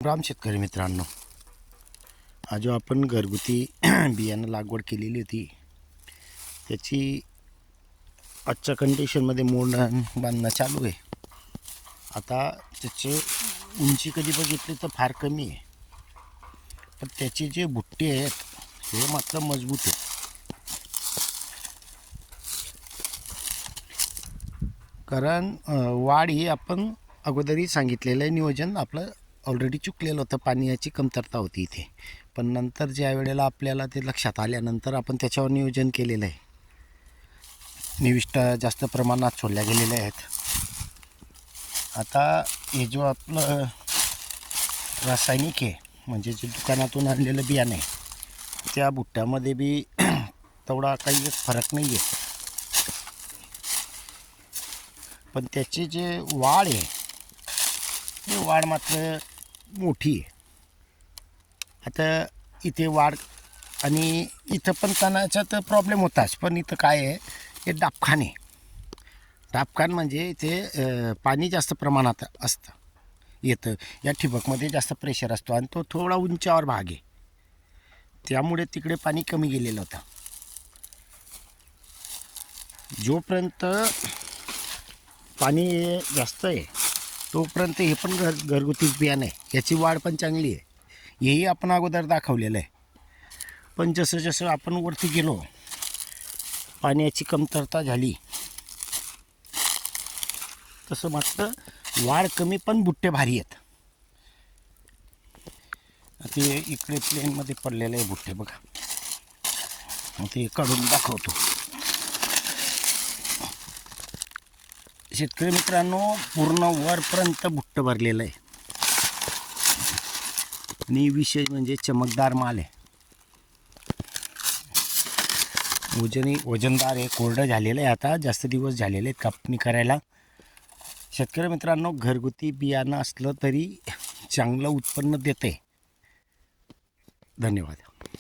राम शेतकरी मित्रांनो, आज जो आपण घरगुती बियाणं लागवड केलेली होती त्याची आजच्या कंडिशनमध्ये मोड बांधणं चालू आहे. आता त्याचे उंची कधी बघितली तर फार कमी आहे, पण त्याचे जे बुट्टे आहेत हे मात्र मजबूत आहेत. कारण वाढ ही आपण अगोदरही सांगितलेलं आहे, नियोजन आपलं ऑलरेडी चुकलेलं होतं. पाण्याची कमतरता होती इथे, पण नंतर ज्या वेळेला आपल्याला ते लक्षात आल्यानंतर आपण त्याच्यावर नियोजन केलेलं आहे. निविष्ठा जास्त प्रमाणात सोडल्या गेलेल्या आहेत. आता हे जो आपलं रासायनिक आहे म्हणजे जे दुकानातून आणलेलं बियाणं आहे त्या बुट्ट्यामध्ये बी तेवढा काही फरक नाही आहे, पण त्याची जे वाढ आहे ती वाढ मात्र मोठी आहे. आता इथे वाढ आणि इथं पण तणाचा तर प्रॉब्लेम होताच, पण इथं काय आहे, हे डाबखान आहे. डाबखान म्हणजे इथे पाणी जास्त प्रमाणात असतं येतं. या ठिबकमध्ये जास्त प्रेशर असतो आणि तो थोडा उंचावर भाग आहे, त्यामुळे तिकडे पाणी कमी गेलेलं होतं. जोपर्यंत पाणी जास्त आहे तोपर्यंत हे पण घरगुती बियाणं आहे, याची वाढ पण चांगली आहे. हेही आपण अगोदर दाखवलेलं आहे. पण जसं जसं आपण वरती गेलो, पाण्याची कमतरता झाली, तसं मात्र वाढ कमी पण बुट्टे भारी आहेत. ते इकडे प्लेनमध्ये पडलेले आहे बुट्टे बघा, ते काढून दाखवतो. शेतकरी मित्रांनो, पूर्ण वरपर्यंत बुट्ट भरलेलं आहे आणि विशेष म्हणजे चमकदार माल आहे. वजनदार आहे, कोरडं झालेलं आहे. आता जास्त दिवस झालेले आहेत कापणी करायला. शेतकरी मित्रांनो, घरगुती बियाणं असलं तरी चांगलं उत्पन्न देते. धन्यवाद.